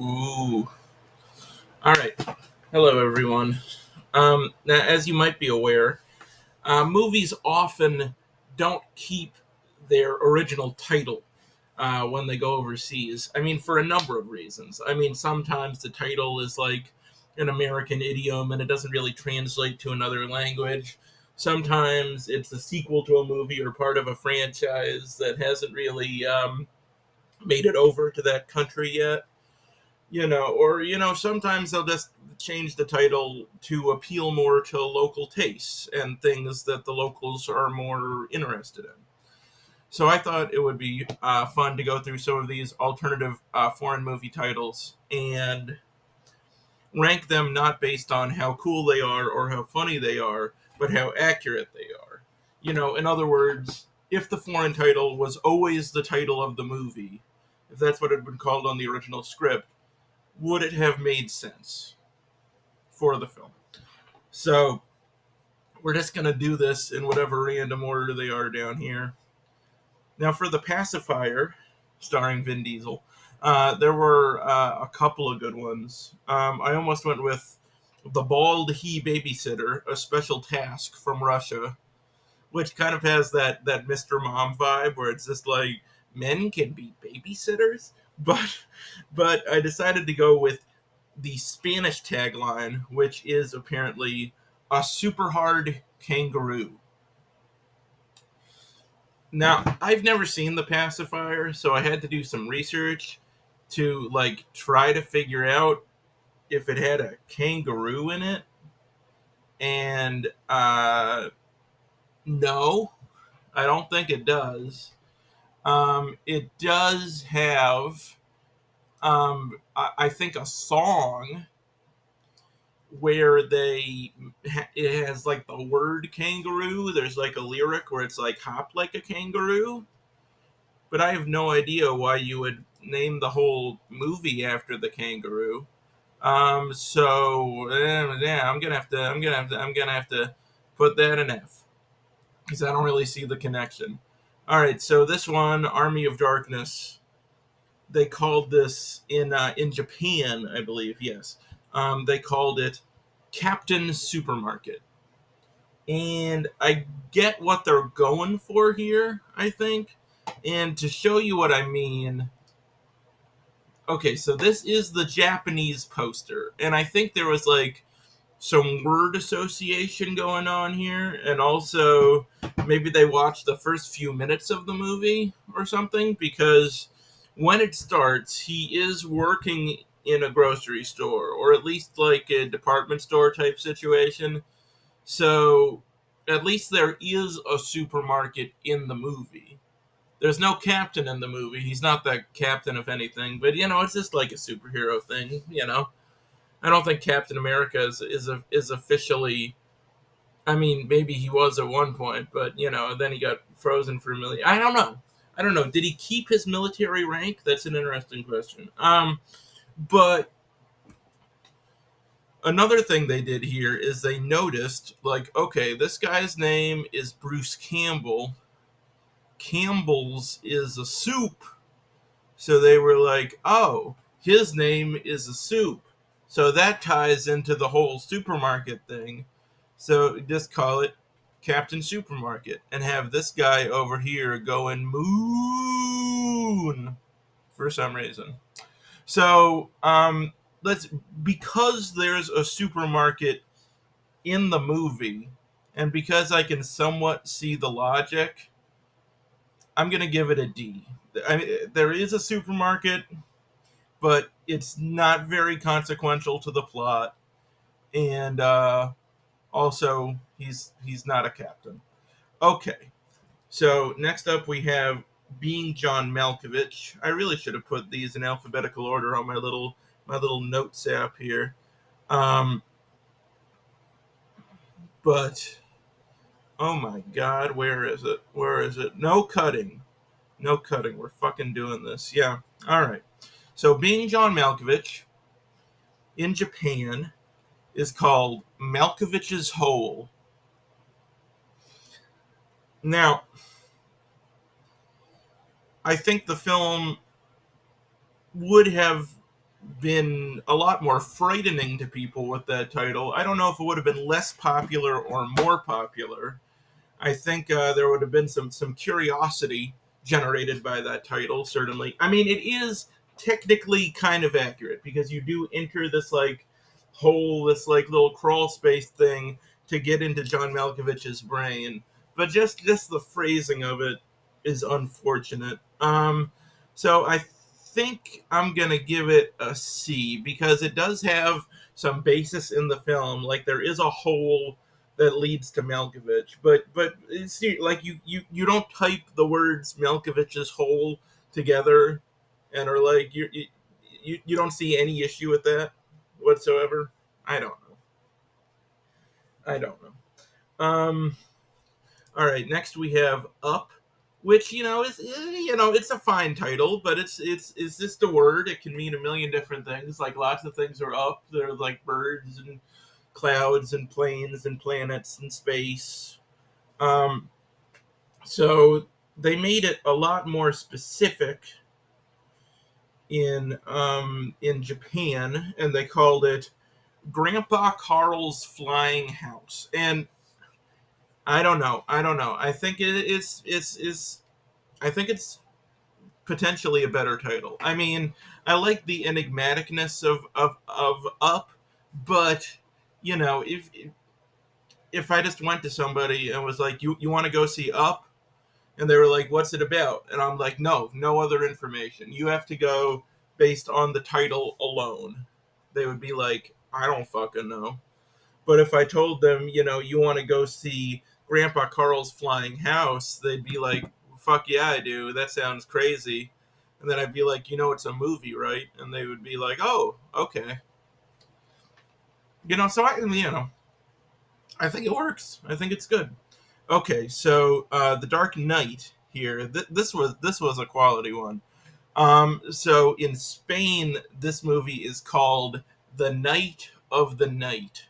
Ooh. All right. Hello, everyone. Now, as you might be aware, movies often don't keep their original title when they go overseas. I mean, for a number of reasons. I mean, sometimes the title is like an American idiom and it doesn't really translate to another language. Sometimes it's a sequel to a movie or part of a franchise that hasn't really made it over to that country yet. Sometimes they'll just change the title to appeal more to local tastes and things that the locals are more interested in. So I thought it would be fun to go through some of these alternative foreign movie titles and rank them not based on how cool they are or how funny they are, but how accurate they are. In other words, if the foreign title was always the title of the movie, if that's what it had been called on the original script, would it have made sense for the film? So we're just going to do this in whatever random order they are down here. Now, for The Pacifier, starring Vin Diesel, there were a couple of good ones. I almost went with The Bald He Babysitter, a special task from Russia, which kind of has that Mr. Mom vibe where it's just like men can be babysitters. But I decided to go with the Spanish tagline, which is apparently a super hard kangaroo. Now, I've never seen The Pacifier, so I had to do some research to try to figure out if it had a kangaroo in it. And no, I don't think it does. It does have, I think, a song where it has like the word kangaroo. There's like a lyric where it's like hop like a kangaroo, but I have no idea why you would name the whole movie after the kangaroo. Yeah, I'm gonna have to put that in F because I don't really see the connection. All right, so this one, Army of Darkness, they called this in Japan, I believe. Yes, they called it Captain Supermarket. And I get what they're going for here, I think. And to show you what I mean, okay, so this is the Japanese poster. And I think there was like some word association going on here. And also, maybe they watched the first few minutes of the movie or something. Because when it starts, he is working in a grocery store, or at least like a department store type situation. So at least there is a supermarket in the movie. There's no captain in the movie. He's not the captain of anything, but it's just like a superhero thing. I don't think Captain America is officially. I mean, maybe he was at one point, but then he got frozen for a million. I don't know. I don't know. Did he keep his military rank? That's an interesting question. But another thing they did here is they noticed, like, okay, this guy's name is Bruce Campbell. Campbell's is a soup. So they were like, oh, his name is a soup. So that ties into the whole supermarket thing. So just call it Captain Supermarket and have this guy over here going moon for some reason. So let's because there's a supermarket in the movie, and because I can somewhat see the logic, I'm gonna give it a D. I mean, there is a supermarket, but it's not very consequential to the plot, and also he's not a captain. Okay, so next up we have Being John Malkovich. I really should have put these in alphabetical order on my little notes app here. Um, but oh my god, where is it? Where is it? No cutting. No cutting. We're fucking doing this. Yeah. All right. So Being John Malkovich in Japan is called Malkovich's Hole. Now, I think the film would have been a lot more frightening to people with that title. I don't know if it would have been less popular or more popular. I think there would have been some curiosity generated by that title. Certainly, I mean, it is technically kind of accurate because you do enter this like hole, this like little crawl space thing to get into John Malkovich's brain. But just the phrasing of it is unfortunate. So I think I'm gonna give it a C because it does have some basis in the film. Like there is a hole that leads to Malkovich. But it's like you don't type the words Malkovich's hole together and are like you don't see any issue with that whatsoever. I don't know. I don't know. All right, next we have Up, which is it's a fine title, but it's just a word. It can mean a million different things. Like lots of things are up. They're like birds and clouds and planes and planets and space. Um, so they made it a lot more specific in Japan, and they called it Grandpa Carl's Flying House. And I don't know. I don't know. I think it's I think it's potentially a better title. I mean, I like the enigmaticness of Up, but if I just went to somebody and was like, you want to go see Up? And they were like, what's it about? And I'm like, no other information. You have to go based on the title alone. They would be like, I don't fucking know. But if I told them, you want to go see Grandpa Carl's Flying House, they'd be like, fuck yeah, I do. That sounds crazy. And then I'd be like, it's a movie, right? And they would be like, oh, okay. So I think it works. I think it's good. Okay, so The Dark Knight here. This was a quality one. So in Spain, this movie is called The Night of the Night,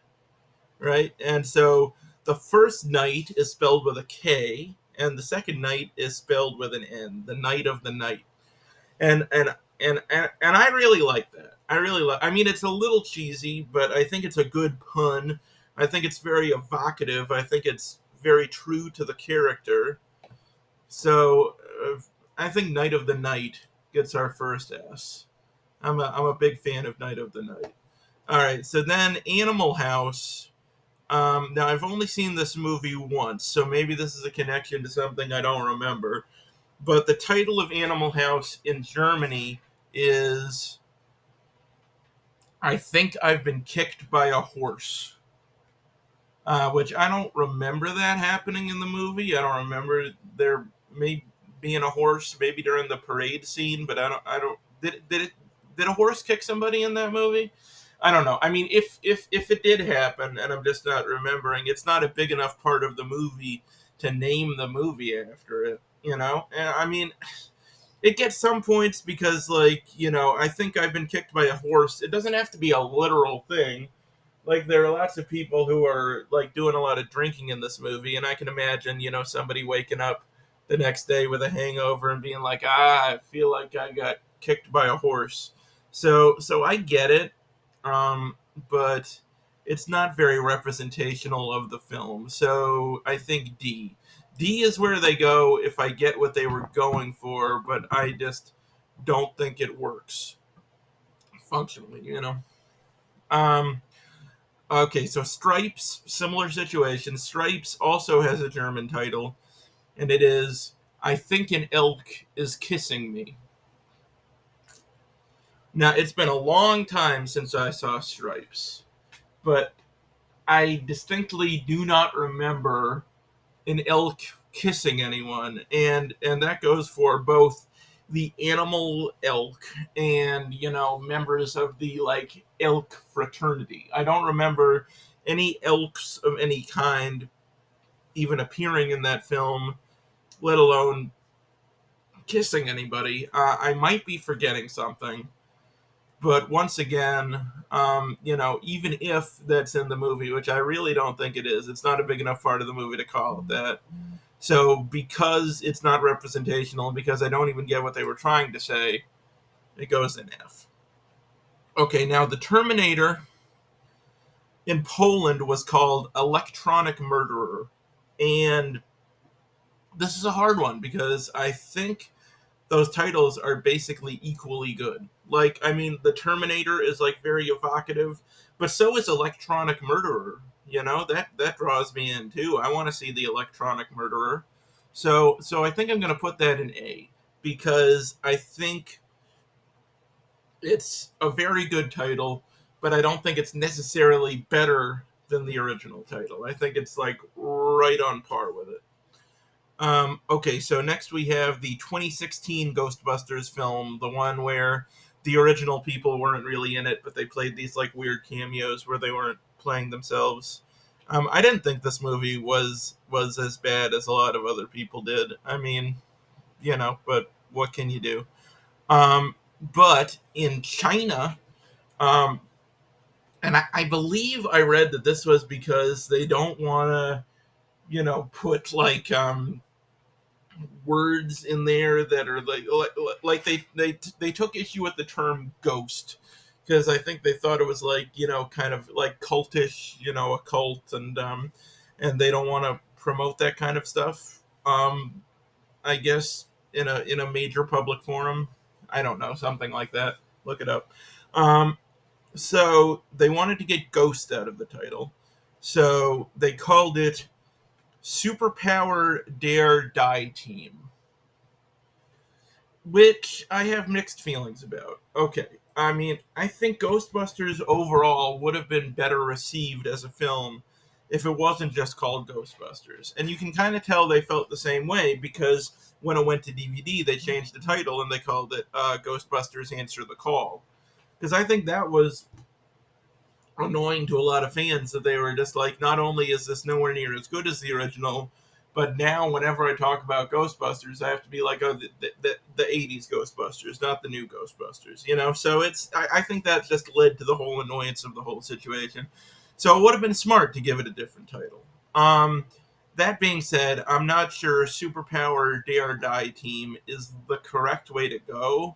right? And so the first night is spelled with a K, and the second night is spelled with an N. The Night of the Night, and I really like that. I really like. I mean, it's a little cheesy, but I think it's a good pun. I think it's very evocative. I think it's very true to the character. So I think Night of the Night gets our first S. I'm a big fan of Night of the Night. All right, so then Animal House. Now I've only seen this movie once, so maybe this is a connection to something I don't remember. But the title of Animal House in Germany is I think I've been kicked by a horse. Which I don't remember that happening in the movie. I don't remember there may being a horse maybe during the parade scene, but I don't did a horse kick somebody in that movie? I don't know. I mean, if it did happen and I'm just not remembering, it's not a big enough part of the movie to name the movie after it, And I mean, it gets some points because like, I think I've been kicked by a horse. It doesn't have to be a literal thing. Like there are lots of people who are like doing a lot of drinking in this movie, and I can imagine somebody waking up the next day with a hangover and being like, I feel like I got kicked by a horse. So I get it, um, but it's not very representational of the film. So I think D. D is where they go if I get what they were going for, but I just don't think it works functionally. Um, Okay, so Stripes, similar situation. Stripes also has a German title, and it is I Think an Elk is Kissing Me. Now, it's been a long time since I saw Stripes, but I distinctly do not remember an elk kissing anyone, and that goes for both the animal elk and members of the like elk fraternity. I don't remember any elks of any kind even appearing in that film, let alone kissing anybody. I might be forgetting something, but once again, even if that's in the movie, which I really don't think it is, it's not a big enough part of the movie to call it that. So because it's not representational, because I don't even get what they were trying to say, it goes in F. Okay, now the Terminator in Poland was called Electronic Murderer. And this is a hard one because I think those titles are basically equally good. Like, I mean, the Terminator is like very evocative, but so is Electronic Murderer. You know, that draws me in too. I want to see the Electronic Murderer. So I think I'm going to put that in A because I think it's a very good title, but I don't think it's necessarily better than the original title. I think it's like right on par with it. Okay, so next we have the 2016 Ghostbusters film, the one where the original people weren't really in it, but they played these like weird cameos where they weren't playing themselves. I didn't think this movie was as bad as a lot of other people did. I mean, but what can you do? But in China, um, and I believe I read that this was because they don't want to, put like words in there that are like they took issue with the term ghost because I think they thought it was like kind of like cultish, a cult, and they don't want to promote that kind of stuff. I guess in a major public forum, I don't know, something like that. Look it up. Um, so they wanted to get ghost out of the title, so they called it Superpower Dare Die Team, which I have mixed feelings about. Okay, I mean, I think Ghostbusters overall would have been better received as a film if it wasn't just called Ghostbusters. And you can kind of tell they felt the same way because when it went to DVD, they changed the title and they called it Ghostbusters Answer the Call. Because I think that was annoying to a lot of fans that they were just like, not only is this nowhere near as good as the original, but now whenever I talk about Ghostbusters, I have to be like, oh, the 80s Ghostbusters, not the new Ghostbusters, So I think that just led to the whole annoyance of the whole situation. So it would have been smart to give it a different title. That being said, I'm not sure Superpower Dare Die Team is the correct way to go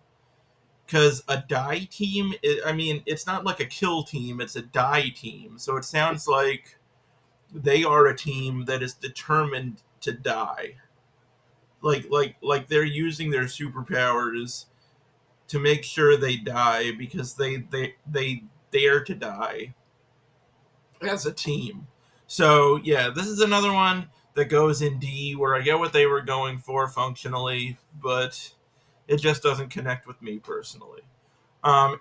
because a die team, I mean, it's not like a kill team, it's a die team. So it sounds like they are a team that is determined to die. Like they're using their superpowers to make sure they die because they dare to die as a team. So yeah, this is another one that goes in D where I get what they were going for functionally, but it just doesn't connect with me personally.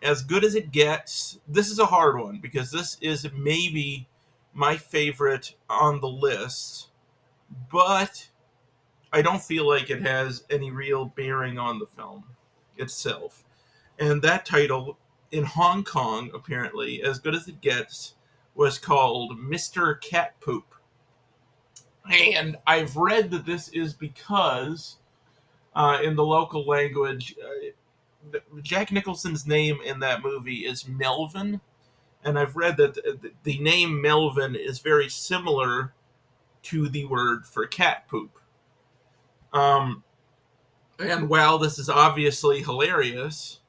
As good as it gets, this is a hard one because this is maybe my favorite on the list, but I don't feel like it has any real bearing on the film itself. And that title in Hong Kong, apparently, as good as it gets, was called Mr. Cat Poop. And I've read that this is because in the local language, Jack Nicholson's name in that movie is Melvin, and I've read that the name Melvin is very similar to the word for cat poop. Um, and while this is obviously hilarious,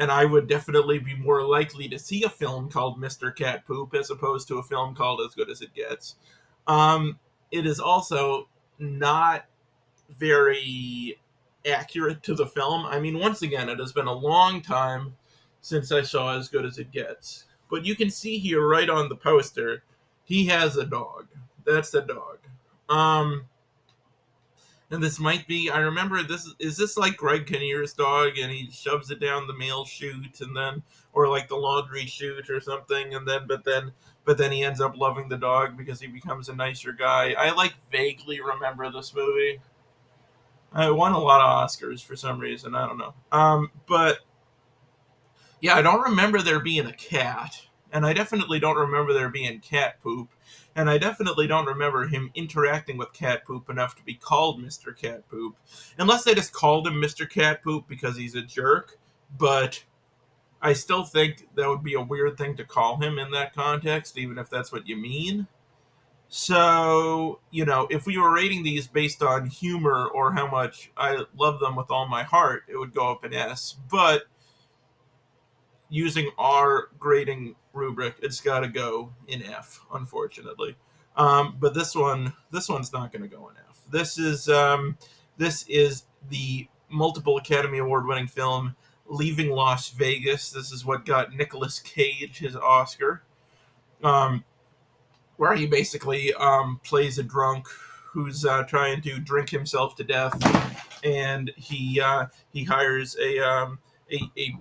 and I would definitely be more likely to see a film called Mr. Cat Poop as opposed to a film called As Good as It Gets, um, it is also not very accurate to the film. I mean, once again, it has been a long time since I saw As Good as It Gets. But you can see here right on the poster, he has a dog. That's the dog. Um, and this might be, I remember this, is this like Greg Kinnear's dog and he shoves it down the mail chute and then, or like the laundry chute or something, and then, but then he ends up loving the dog because he becomes a nicer guy. I like vaguely remember this movie. I won a lot of Oscars for some reason. I don't know. But yeah, I don't remember there being a cat, and I definitely don't remember there being cat poop, and I definitely don't remember him interacting with cat poop enough to be called Mr. Cat Poop, unless they just called him Mr. Cat Poop because he's a jerk. But I still think that would be a weird thing to call him in that context, even if that's what you mean. So, if we were rating these based on humor or how much I love them with all my heart, it would go up an S. But using our grading rubric, it's got to go in F, unfortunately. But this one's not going to go in F. This is the multiple Academy Award winning film Leaving Las Vegas. This is what got Nicolas Cage his Oscar, um, where he basically plays a drunk who's trying to drink himself to death, and he hires a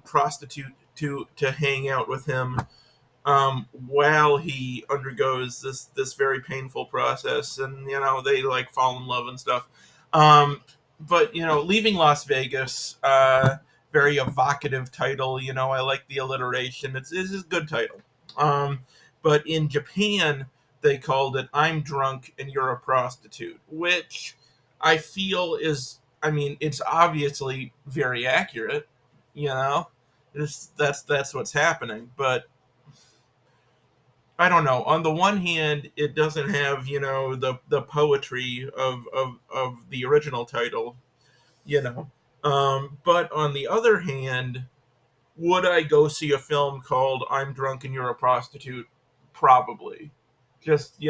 prostitute to hang out with him while he undergoes this very painful process, and they like fall in love and stuff. Um, but leaving Las Vegas, very evocative title. I like the alliteration. It's a good title. Um, but in Japan, they called it "I'm drunk and you're a prostitute," which I feel is, I mean, it's obviously very accurate. You know, that's what's happening, but I don't know. On the one hand, it doesn't have the poetry of the original title, you know. But on the other hand, would I go see a film called "I'm Drunk and You're a Prostitute"? Probably, just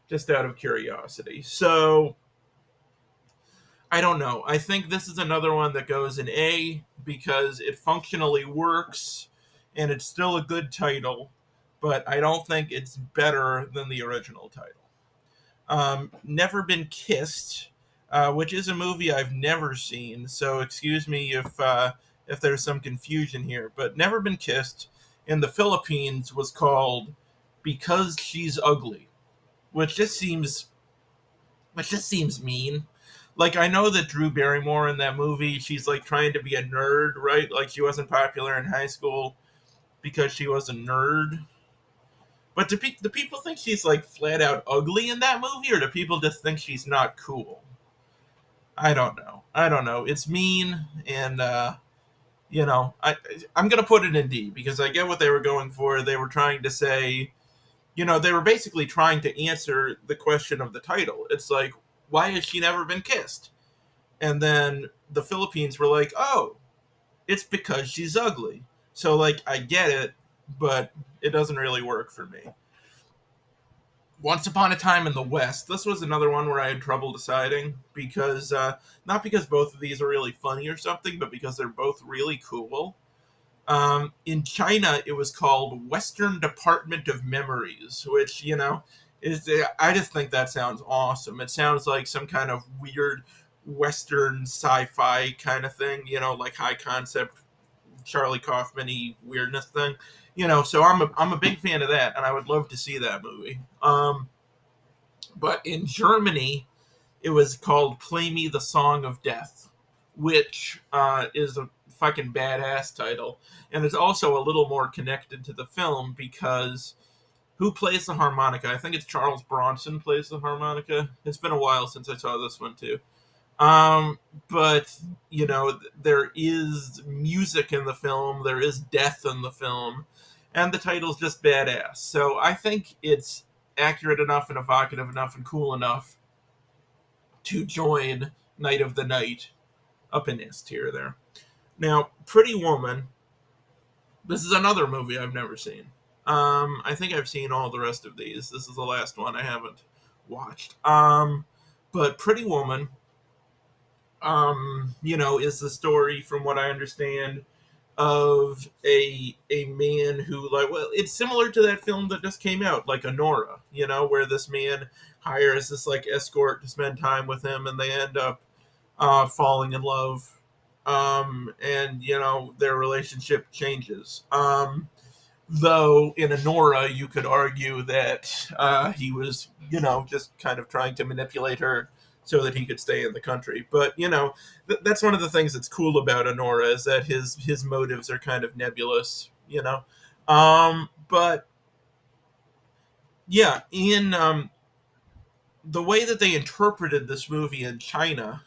just out of curiosity. So I don't know. I think this is another one that goes in A because it functionally works and it's still a good title, but I don't think it's better than the original title. Never Been Kissed, which is a movie I've never seen, so excuse me if there's some confusion here, but Never Been Kissed in the Philippines was called Because She's Ugly, which just seems mean. Like, I know that Drew Barrymore in that movie, she's like trying to be a nerd, right? Like, she wasn't popular in high school because she was a nerd. But do people think she's like flat out ugly in that movie, or do people just think she's not cool? I don't know. I don't know. It's mean, and I'm gonna put it in D because I get what they were going for. They were trying to say, they were basically trying to answer the question of the title. It's like, why has she never been kissed? And then the Philippines were like, oh, it's because she's ugly. So, like, I get it, but it doesn't really work for me. Once Upon a Time in the West. This was another one where I had trouble deciding because not because both of these are really funny or something, but because they're both really cool. In China, it was called Western Department of Memories, which is I just think that sounds awesome. It sounds like some kind of weird Western sci-fi kind of thing, like high concept Charlie Kaufman-y weirdness thing. So I'm a big fan of that, and I would love to see that movie. But in Germany, it was called "Play Me the Song of Death," which is a fucking badass title, and it's also a little more connected to the film because who plays the harmonica? I think it's Charles Bronson plays the harmonica. It's been a while since I saw this one too. Um, but there is music in the film, there is death in the film, and the title's just badass. So I think it's accurate enough and evocative enough and cool enough to join Night of the Night up in S tier there. Now, Pretty Woman. This is another movie I've never seen. I think I've seen all the rest of these. This is the last one I haven't watched. But Pretty Woman is the story, from what I understand, of a man who, like, well, it's similar to that film that just came out, like Honora, where this man hires this like escort to spend time with him, and they end up falling in love, and their relationship changes. Though in Honora, you could argue that he was, just kind of trying to manipulate her so that he could stay in the country. But that's one of the things that's cool about Honora is that his motives are kind of nebulous. But yeah, in the way that they interpreted this movie in China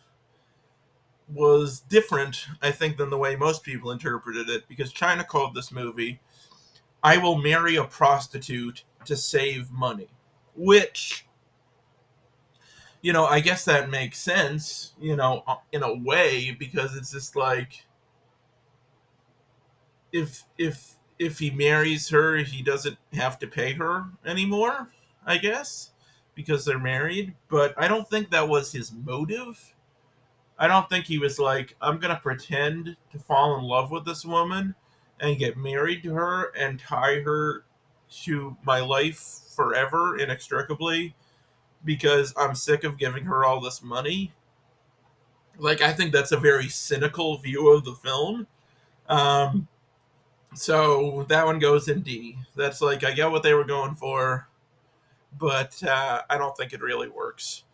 was different, I think, than the way most people interpreted it, because China called this movie "I Will Marry a Prostitute to Save Money," which, I guess that makes sense, in a way, because it's just like, if if he marries her, he doesn't have to pay her anymore, I guess, because they're married. But I don't think that was his motive. I don't think he was like, I'm going to pretend to fall in love with this woman and get married to her and tie her to my life forever, inextricably, because I'm sick of giving her all this money. Like, I think that's a very cynical view of the film. Um, so that one goes in D. That's like, I get what they were going for, but I don't think it really works.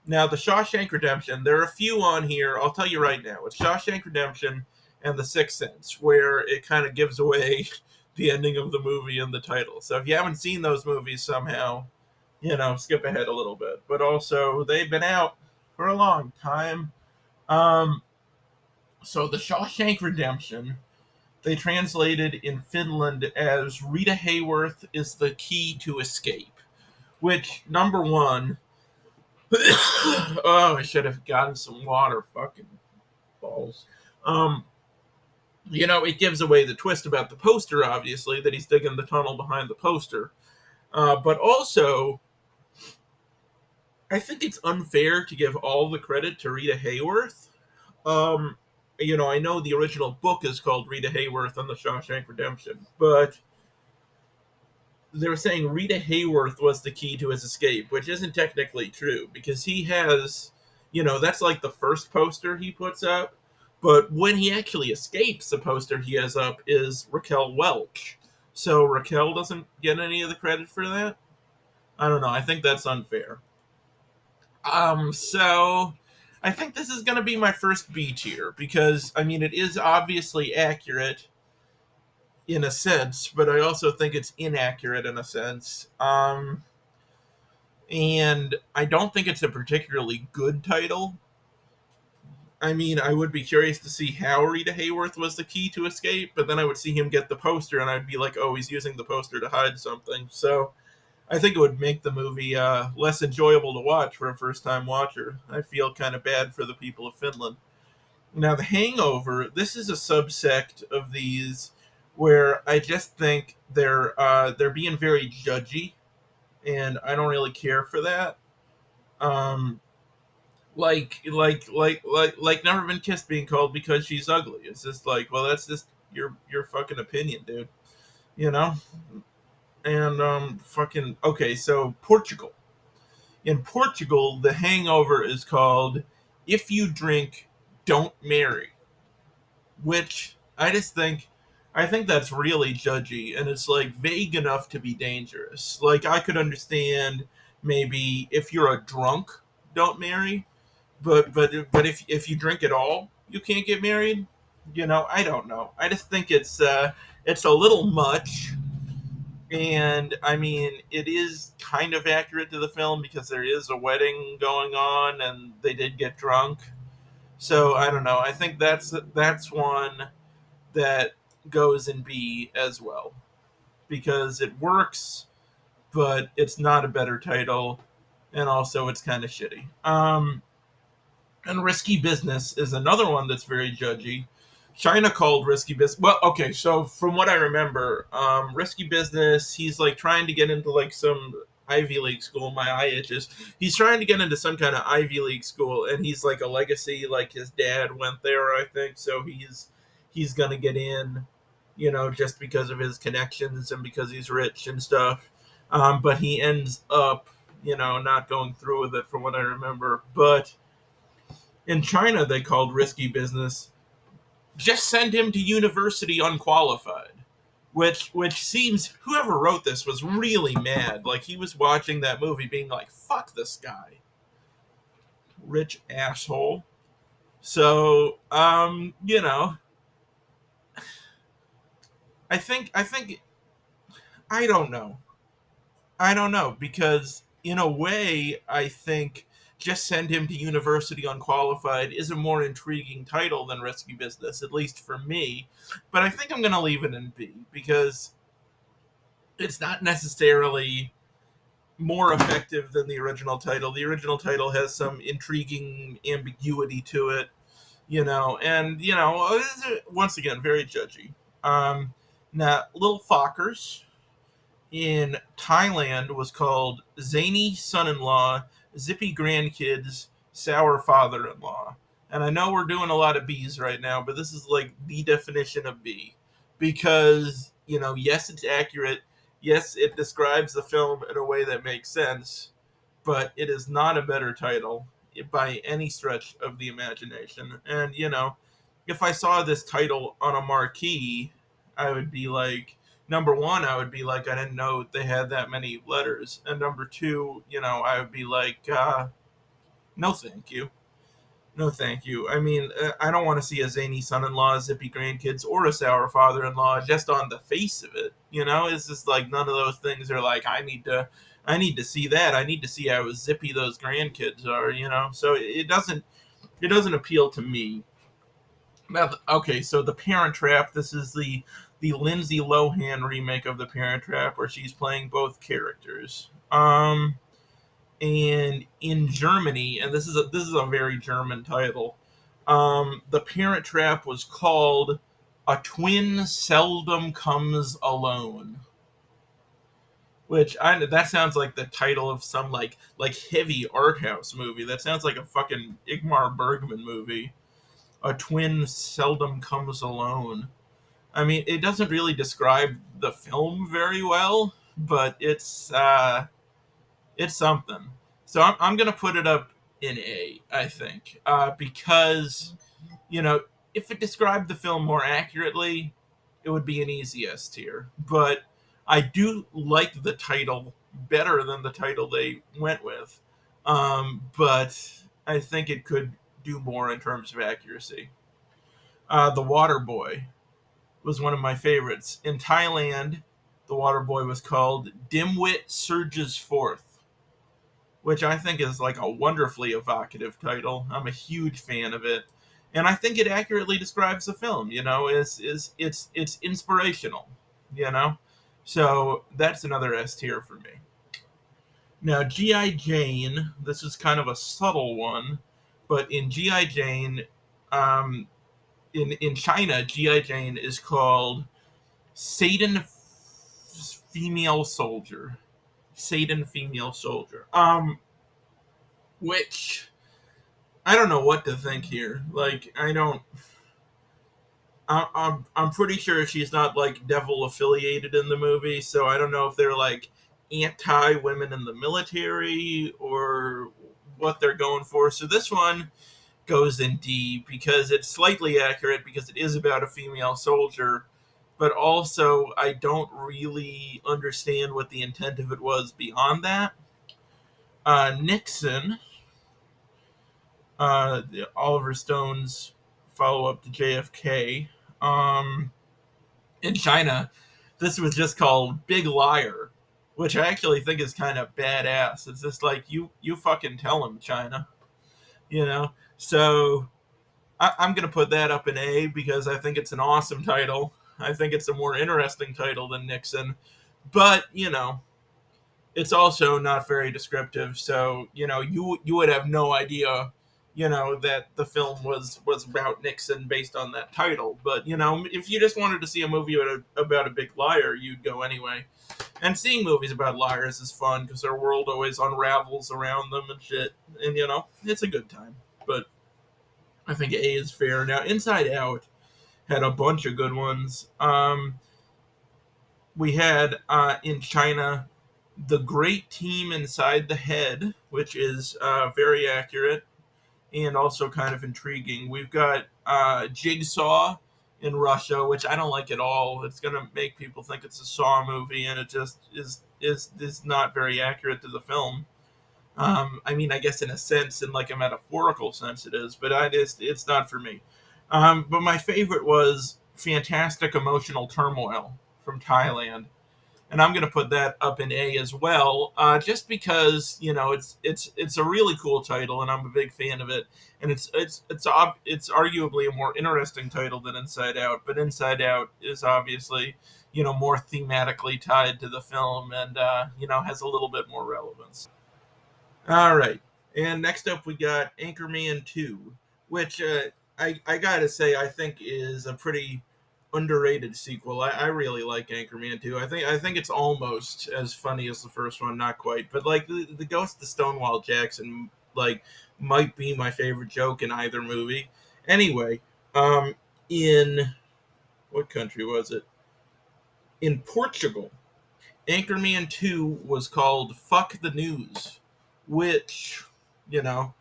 Now, the Shawshank Redemption, there are a few on here. I'll tell you right now. It's Shawshank Redemption and The Sixth Sense, where it kind of gives away the ending of the movie in the title. So if you haven't seen those movies somehow, skip ahead a little bit. But also, they've been out for a long time. Um, so the Shawshank Redemption, they translated in Finland as Rita Hayworth is the key to escape. Which, number one, oh, I should have gotten some water. Fucking balls. Um, it gives away the twist about the poster, obviously, that he's digging the tunnel behind the poster. But also, I think it's unfair to give all the credit to Rita Hayworth. Um, I know the original book is called Rita Hayworth and the Shawshank Redemption, but they were saying Rita Hayworth was the key to his escape, which isn't technically true because he has, that's like the first poster he puts up. But when he actually escapes, the poster he has up is Raquel Welch. So Raquel doesn't get any of the credit for that? I don't know. I think that's unfair. So I think this is going to be my first B tier because, I mean, it is obviously accurate in a sense, but I also think it's inaccurate in a sense. And I don't think it's a particularly good title. I mean, I would be curious to see how Rita Hayworth was the key to escape, but then I would see him get the poster and I'd be like, oh, he's using the poster to hide something. So I think it would make the movie less enjoyable to watch for a first time watcher. I feel kind of bad for the people of Finland. Now, The Hangover, this is a subsect of these where I just think they're being very judgy, and I don't really care for that. Um, like Never Been Kissed being called because she's ugly. It's just like, well, that's just your fucking opinion, dude. You know. And fucking okay. So Portugal. In Portugal, The Hangover is called "If You Drink, Don't Marry," which I think that's really judgy and it's like vague enough to be dangerous. Like I could understand maybe if you're a drunk, don't marry, but if you drink at all, you can't get married. I don't know. I just think it's a little much. And I mean, it is kind of accurate to the film because there is a wedding going on and they did get drunk. So I don't know. I think that's one that goes in B as well because it works, but it's not a better title, and also it's kind of shitty. And Risky Business is another one that's very judgy. China called Risky Business. Well, okay, so from what I remember, Risky Business, he's like trying to get into like some Ivy League school. My eye itches. He's trying to get into some kind of Ivy League school, and he's like a legacy. Like his dad went there, I think. So he's gonna get in, just because of his connections and because he's rich and stuff. But he ends up, not going through with it, from what I remember. But in China, they called Risky Business just send him to university unqualified. Which seems whoever wrote this was really mad. Like he was watching that movie being like, fuck this guy. Rich asshole. So, I think I don't know. I don't know because in a way I think just send him to university unqualified is a more intriguing title than Risky Business, at least for me. But I think I'm going to leave it in B because it's not necessarily more effective than the original title. The original title has some intriguing ambiguity to it, and once again, very judgy. Um, Now, Little Fockers in Thailand was called Zany Son-in-Law, Zippy Grandkids, Sour Father-in-Law. And I know we're doing a lot of B's right now, but this is like the definition of B. Because, yes, it's accurate. Yes, it describes the film in a way that makes sense, but it is not a better title by any stretch of the imagination. And, if I saw this title on a marquee, I would be like, number one, I would be like, I didn't know they had that many letters. And number two, I would be like, no, thank you. No, thank you. I mean, I don't want to see a zany son-in-law, zippy grandkids, or a sour father-in-law just on the face of it. It's just like none of those things are like I need to see that. I need to see how zippy those grandkids are. So it doesn't appeal to me. Now, okay, so The Parent Trap. This is the Lindsay Lohan remake of The Parent Trap, where she's playing both characters. And in Germany, and this is a very German title. The Parent Trap was called "A Twin Seldom Comes Alone," which that sounds like the title of some like heavy art house movie. That sounds like a fucking Ingmar Bergman movie. A twin seldom comes alone. I mean, it doesn't really describe the film very well, but it's something. So I'm gonna put it up in A, I think, because you know if it described the film more accurately, it would be an easy S tier. But I do like the title better than the title they went with, but I think it could do more in terms of accuracy. The Water Boy was one of my favorites. In Thailand, The Water Boy was called Dimwit Surges Forth, which I think is like a wonderfully evocative title. I'm a huge fan of it. And I think it accurately describes the film, it's inspirational, you know? So that's another S tier for me. Now G.I. Jane, this is kind of a subtle one, but in G.I. Jane, um, in China, G.I. Jane is called Satan Female Soldier. Satan Female Soldier. Which I don't know what to think here. Like, I don't. I'm pretty sure she's not like devil affiliated in the movie, so I don't know if they're like anti women in the military or what they're going for. So this one goes in D because it's slightly accurate because it is about a female soldier, but also I don't really understand what the intent of it was beyond that. Nixon, Oliver Stone's follow up to JFK. Um, in China, this was just called Big Liar, which I actually think is kind of badass. It's just like you fucking tell him, China, you know. So I'm gonna put that up in A because I think it's an awesome title. I think it's a more interesting title than Nixon, but it's also not very descriptive. So you would have no idea, that the film was about Nixon based on that title. But if you just wanted to see a movie about a big liar, you'd go anyway. And seeing movies about liars is fun because their world always unravels around them and shit. And it's a good time. But I think A is fair. Now, Inside Out had a bunch of good ones. We had in China The Great Team Inside the Head, which is very accurate and also kind of intriguing. We've got Jigsaw in Russia, which I don't like at all. It's going to make people think it's a Saw movie, and it just is not very accurate to the film. I mean, I guess in a sense, in like a metaphorical sense, it is, but it's not for me. But my favorite was Fantastic Emotional Turmoil from Thailand, and I'm going to put that up in A as well, just because it's a really cool title, and I'm a big fan of it, and it's arguably a more interesting title than Inside Out, but Inside Out is obviously more thematically tied to the film, and has a little bit more relevance. All right. And next up, we got Anchorman 2, which I gotta say, I think is a pretty underrated sequel. I really like Anchorman 2. I think it's almost as funny as the first one, not quite. But like the Ghost of Stonewall Jackson, like, might be my favorite joke in either movie. Anyway, in what country was it? In Portugal, Anchorman 2 was called Fuck the News, which, you know,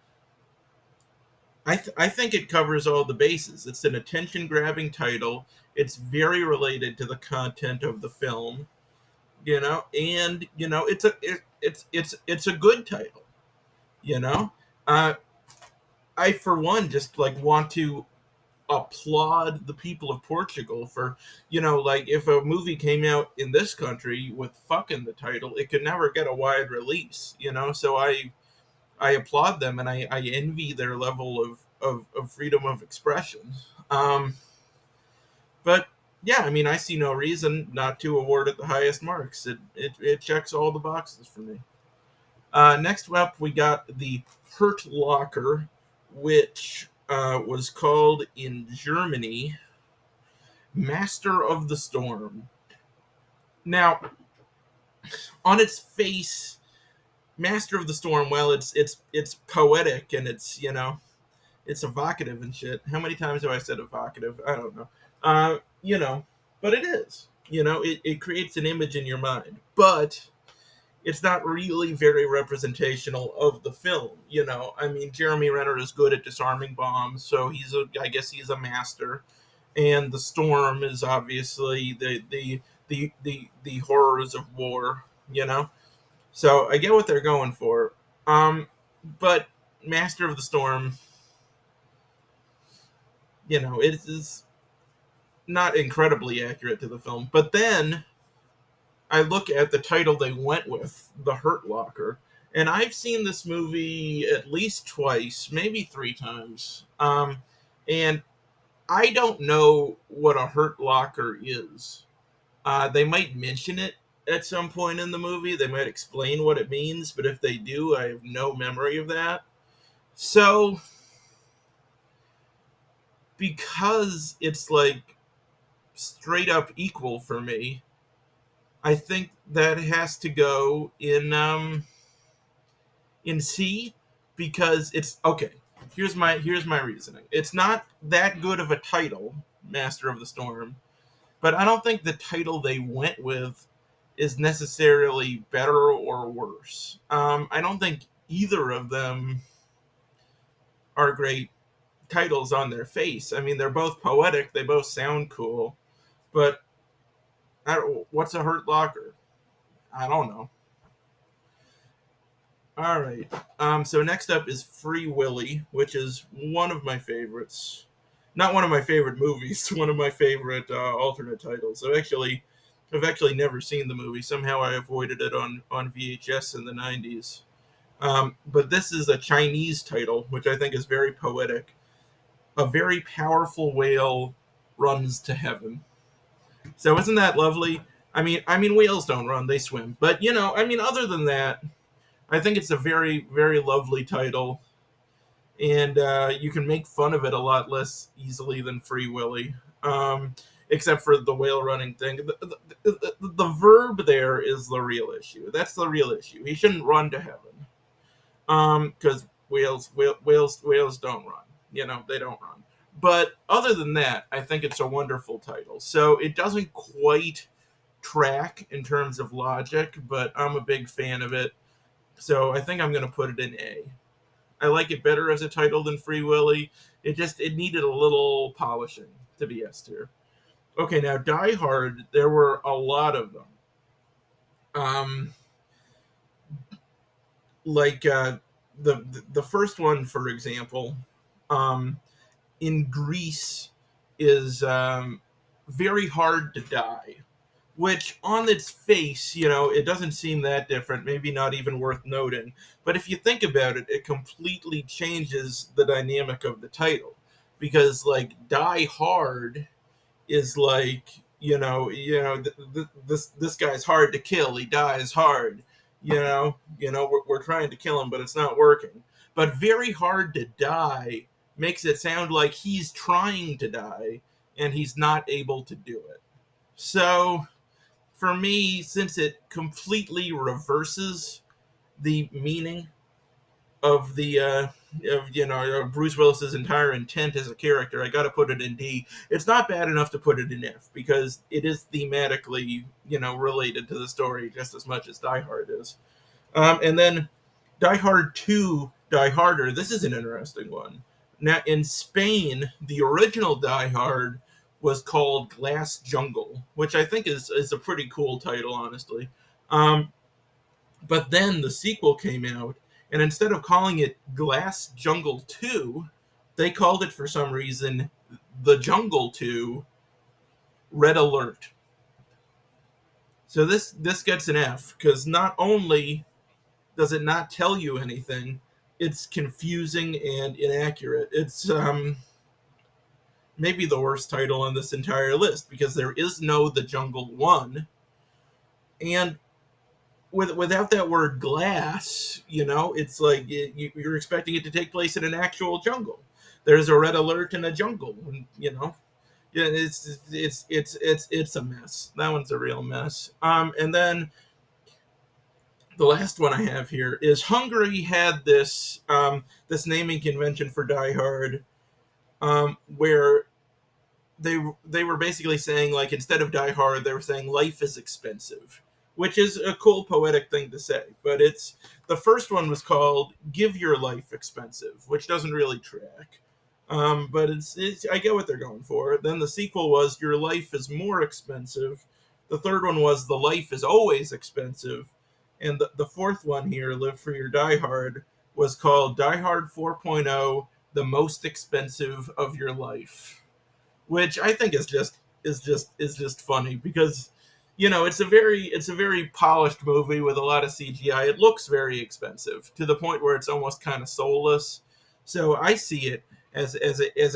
I think it covers all the bases. It's an attention grabbing title. It's very related to the content of the film, and it's a good title. You know, uh, I for one just like want to applaud the people of Portugal for, like, if a movie came out in this country with "fuck" in the title, it could never get a wide release. So I applaud them, and I envy their level of freedom of expression. But yeah, I mean, I see no reason not to award it the highest marks. It checks all the boxes for me. Next up, we got the Hurt Locker, which was called in Germany Master of the Storm. Now, on its face, Master of the Storm, well, it's poetic, and it's evocative and shit. How many times have I said evocative? I don't know. But it is. It creates an image in your mind. But it's not really very representational of the film. I mean, Jeremy Renner is good at disarming bombs, so I guess he's a master. And the storm is obviously the horrors of war. So I get what they're going for. But Master of the Storm, it is not incredibly accurate to the film. But then I look at the title they went with, The Hurt Locker, and I've seen this movie at least twice, maybe three times. And I don't know what a hurt locker is. They might mention it at some point in the movie. They might explain what it means, but if they do, I have no memory of that. So, because it's like straight up equal for me, I think that has to go in C, because it's okay. Here's my reasoning. It's not that good of a title, Master of the Storm, but I don't think the title they went with is necessarily better or worse. I don't think either of them are great titles on their face. I mean, they're both poetic. They both sound cool, but what's a Hurt Locker? I don't know. All right. So next up is Free Willy, which is one of my favorites. Not one of my favorite movies. One of my favorite alternate titles. I've actually never seen the movie. Somehow I avoided it on VHS in the 90s. But this is a Chinese title, which I think is very poetic. A very powerful whale runs to heaven. So isn't that lovely? I mean, whales don't run; they swim. But other than that, I think it's a very, very lovely title, and you can make fun of it a lot less easily than Free Willy, except for the whale running thing. The verb there is the real issue. That's the real issue. He shouldn't run to heaven, because whales don't run. They don't run. But other than that, I think it's a wonderful title. So it doesn't quite track in terms of logic, but I'm a big fan of it. So I think I'm going to put it in A. I like it better as a title than Free Willy. It needed a little polishing to be S tier. Okay, now Die Hard, there were a lot of them. Like the first one, for example, in Greece is very hard to die, which on its face, it doesn't seem that different, maybe not even worth noting. But if you think about it, it completely changes the dynamic of the title, because like Die Hard is like, this guy's hard to kill. He dies hard. We're trying to kill him, but it's not working. But very hard to die makes it sound like he's trying to die, and he's not able to do it. So for me, since it completely reverses the meaning of the Bruce Willis's entire intent as a character, I got to put it in D. It's not bad enough to put it in F because it is thematically related to the story just as much as Die Hard is. And then Die Hard 2, Die Harder. This is an interesting one. Now in Spain, the original Die Hard was called Glass Jungle, which I think is a pretty cool title, honestly. Um, but then the sequel came out, and instead of calling it Glass Jungle 2, they called it for some reason The Jungle 2 Red Alert. So this gets an F because not only does it not tell you anything, it's confusing and inaccurate. It's maybe the worst title on this entire list because there is no The Jungle 1, and without that word glass, it's like you're expecting it to take place in an actual jungle. There's a red alert in a jungle, and yeah, it's a mess. That one's a real mess. And then the last one I have here is Hungary had this naming convention for Die Hard, where they were basically saying, like, instead of Die Hard, they were saying life is expensive, which is a cool poetic thing to say. But it's the first one was called Give Your Life Expensive, which doesn't really track. But it's I get what they're going for. Then the sequel was Your Life is More Expensive. The third one was The Life is Always Expensive. And the fourth one here, Live for Your Die Hard, was called Die Hard 4.0, The Most Expensive of Your Life, which I think is just funny because it's a very polished movie with a lot of CGI. It looks very expensive to the point where it's almost kind of soulless. So I see it as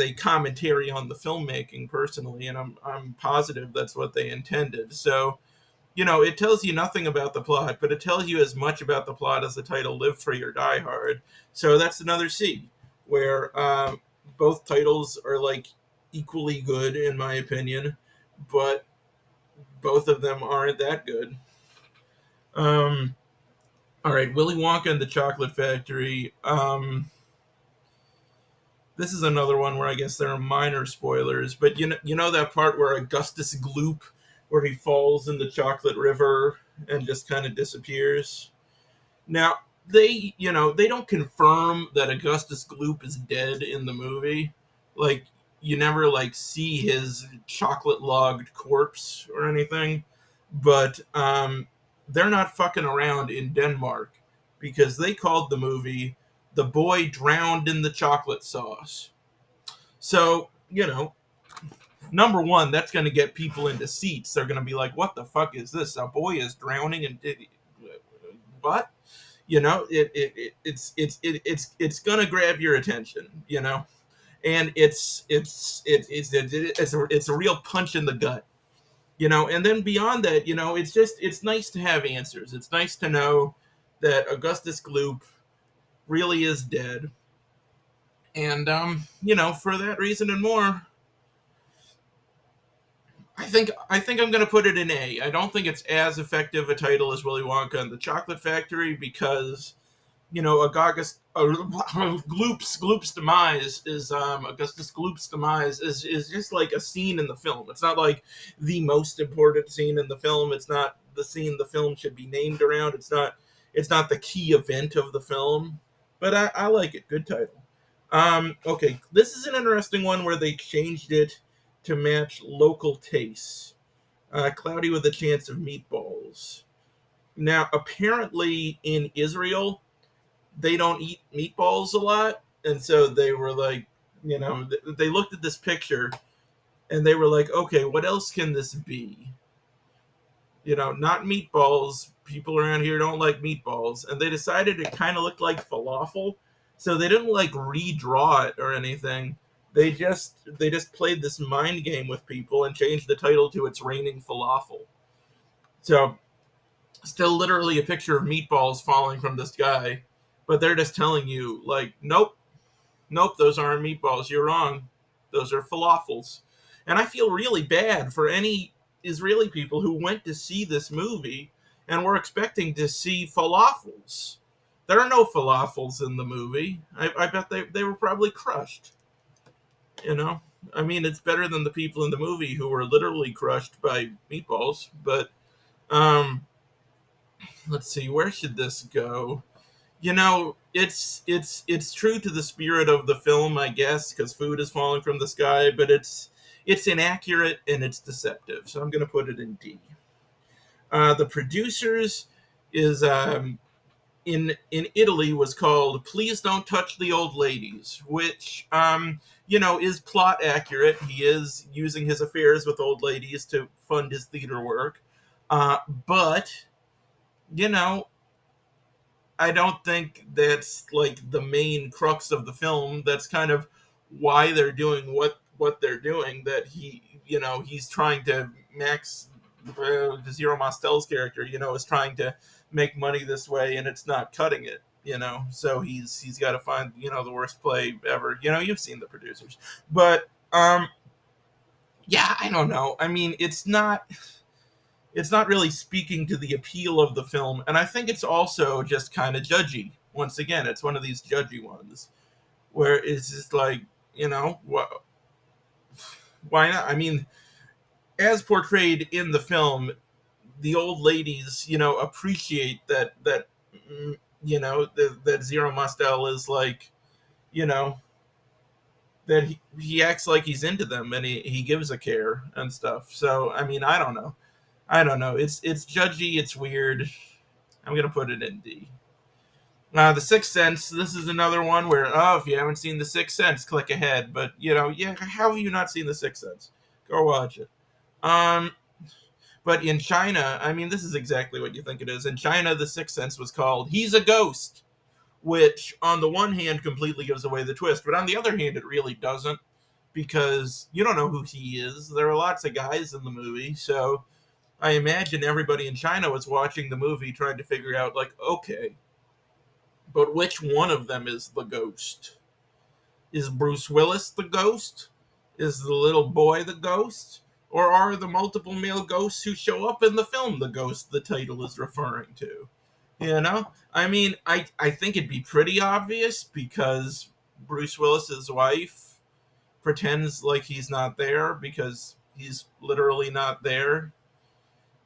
a commentary on the filmmaking personally, and I'm positive that's what they intended. So it tells you nothing about the plot, but it tells you as much about the plot as the title Live Free or Die Hard. So that's another C, where both titles are like equally good in my opinion, but both of them aren't that good. Um, all right, Willy Wonka and the Chocolate Factory. This is another one where I guess there are minor spoilers, but you know that part where Augustus Gloop, where he falls in the chocolate river and just kind of disappears. Now they don't confirm that Augustus Gloop is dead in the movie. Like you never like see his chocolate logged corpse or anything, but they're not fucking around in Denmark because they called the movie The Boy Drowned in the Chocolate Sauce. So, number one, that's going to get people into seats. They're going to be like, what the fuck is this? A boy is drowning and what? It's going to grab your attention, and it's a real punch in the gut. And then beyond that, it's nice to have answers. It's nice to know that Augustus Gloop really is dead. And for that reason and more, I think I'm gonna put it in A. I don't think it's as effective a title as Willy Wonka and the Chocolate Factory because Gloop's demise is Augustus Gloop's demise is just like a scene in the film. It's not like the most important scene in the film. It's not the scene the film should be named around. It's not the key event of the film. But I like it. Good title. Okay, this is an interesting one where they changed it to match local tastes. Cloudy with a Chance of Meatballs. Now, apparently in Israel, they don't eat meatballs a lot, and so they were like, they looked at this picture and they were like, okay, what else can this be? Not meatballs. People around here don't like meatballs, and they decided it kind of looked like falafel, so they didn't like redraw it or anything. They just played this mind game with people and changed the title to It's Raining Falafel. So still literally a picture of meatballs falling from the sky, but they're just telling you, like, nope, those aren't meatballs. You're wrong. Those are falafels. And I feel really bad for any Israeli people who went to see this movie and were expecting to see falafels. There are no falafels in the movie. I bet they were probably crushed. You know, I mean, it's better than the people in the movie who were literally crushed by meatballs. But um, let's see, where should this go? It's true to the spirit of the film, I guess, because food is falling from the sky, but it's inaccurate and it's deceptive. So I'm going to put it in D. The producers is in Italy was called "Please Don't Touch the Old Ladies," which is plot accurate. He is using his affairs with old ladies to fund his theater work, but you know I don't think that's like the main crux of the film. That's kind of why they're doing what they're doing. That he's trying to max Zero Mostel's character, is trying to make money this way, and it's not cutting it. So he's got to find the worst play ever. You've seen the producers, but yeah, I don't know. I mean, it's not really speaking to the appeal of the film, and I think it's also just kind of judgy. Once again, it's one of these judgy ones where it's just like, why not? I mean, as portrayed in the film, the old ladies, appreciate that that Zero Mostel is like, you know, that he acts like he's into them and he gives a care and stuff. So I mean, I don't know. It's judgy. It's weird. I'm gonna put it in D. The Sixth Sense. This is another one where, if you haven't seen The Sixth Sense, click ahead. But yeah, how have you not seen The Sixth Sense? Go watch it. Um, but in China, I mean, this is exactly what you think it is. In China, The Sixth Sense was called "He's a Ghost," which, on the one hand, completely gives away the twist, but on the other hand, it really doesn't, because you don't know who he is. There are lots of guys in the movie, so I imagine everybody in China was watching the movie trying to figure out, like, okay, but which one of them is the ghost? Is Bruce Willis the ghost? Is the little boy the ghost? Or are the multiple male ghosts who show up in the film the ghost the title is referring to? I mean, I think it'd be pretty obvious because Bruce Willis's wife pretends like he's not there because he's literally not there.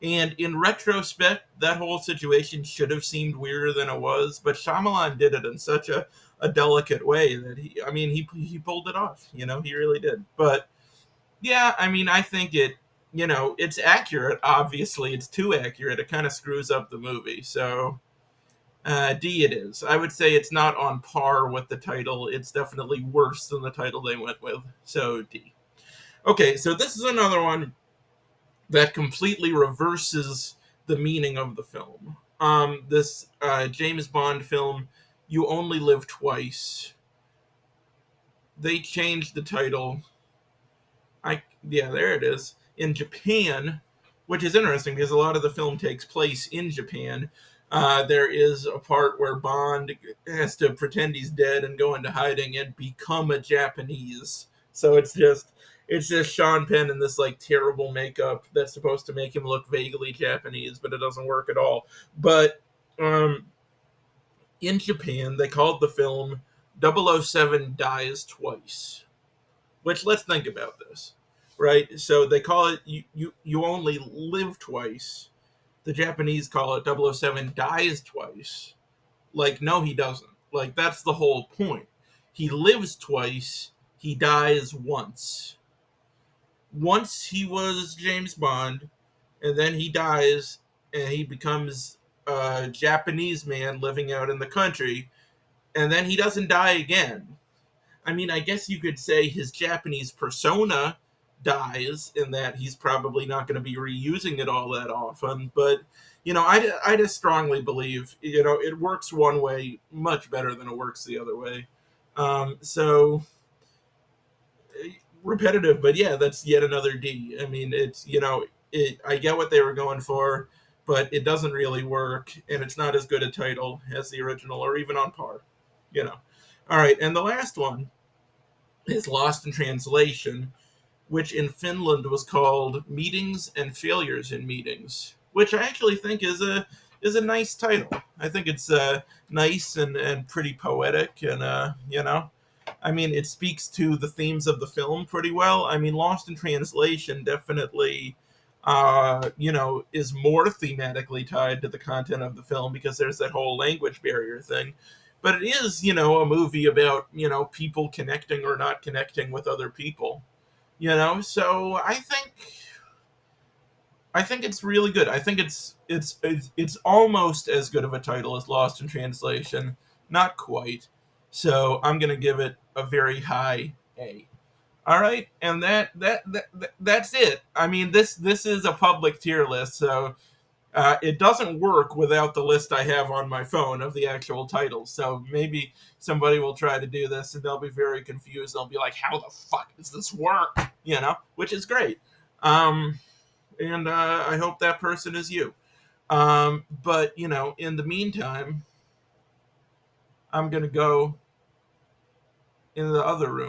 And in retrospect, that whole situation should have seemed weirder than it was, but Shyamalan did it in such a delicate way that he pulled it off. He really did. But yeah, I mean, I think it's accurate. Obviously, it's too accurate. It kind of screws up the movie. So D it is. I would say it's not on par with the title. It's definitely worse than the title they went with. So D. Okay, so this is another one that completely reverses the meaning of the film. This James Bond film, You Only Live Twice. They changed the title. There it is. In Japan, which is interesting because a lot of the film takes place in Japan. There is a part where Bond has to pretend he's dead and go into hiding and become a Japanese. So it's just Sean Penn in this like terrible makeup that's supposed to make him look vaguely Japanese, but it doesn't work at all. But in Japan, they called the film 007 Dies Twice. Which, let's think about this, right? So they call it you only live twice. The Japanese call it 007 Dies Twice. Like, no, he doesn't. Like, that's the whole point. He lives twice. He dies once. Once he was James Bond, and then he dies, and he becomes a Japanese man living out in the country, and then he doesn't die again. I mean, I guess you could say his Japanese persona dies in that he's probably not going to be reusing it all that often. But, I just strongly believe, it works one way much better than it works the other way. So repetitive, but yeah, that's yet another D. I mean, I get what they were going for, but it doesn't really work, and it's not as good a title as the original, or even on par. All right, and the last one is Lost in Translation, which in Finland was called Meetings and Failures in Meetings, which I actually think is a nice title. I think it's nice and pretty poetic, and I mean, it speaks to the themes of the film pretty well. I mean, Lost in Translation definitely, is more thematically tied to the content of the film because there's that whole language barrier thing. But it is, a movie about, people connecting or not connecting with other people. So I think it's really good. I think it's almost as good of a title as Lost in Translation, not quite. So I'm gonna give it a very high A. All right, and that's it. I mean, this is a public tier list, so it doesn't work without the list I have on my phone of the actual titles. So maybe somebody will try to do this and they'll be very confused. They'll be like, "How the fuck does this work?" Which is great. And I hope that person is you. But in the meantime, I'm gonna go in the other room.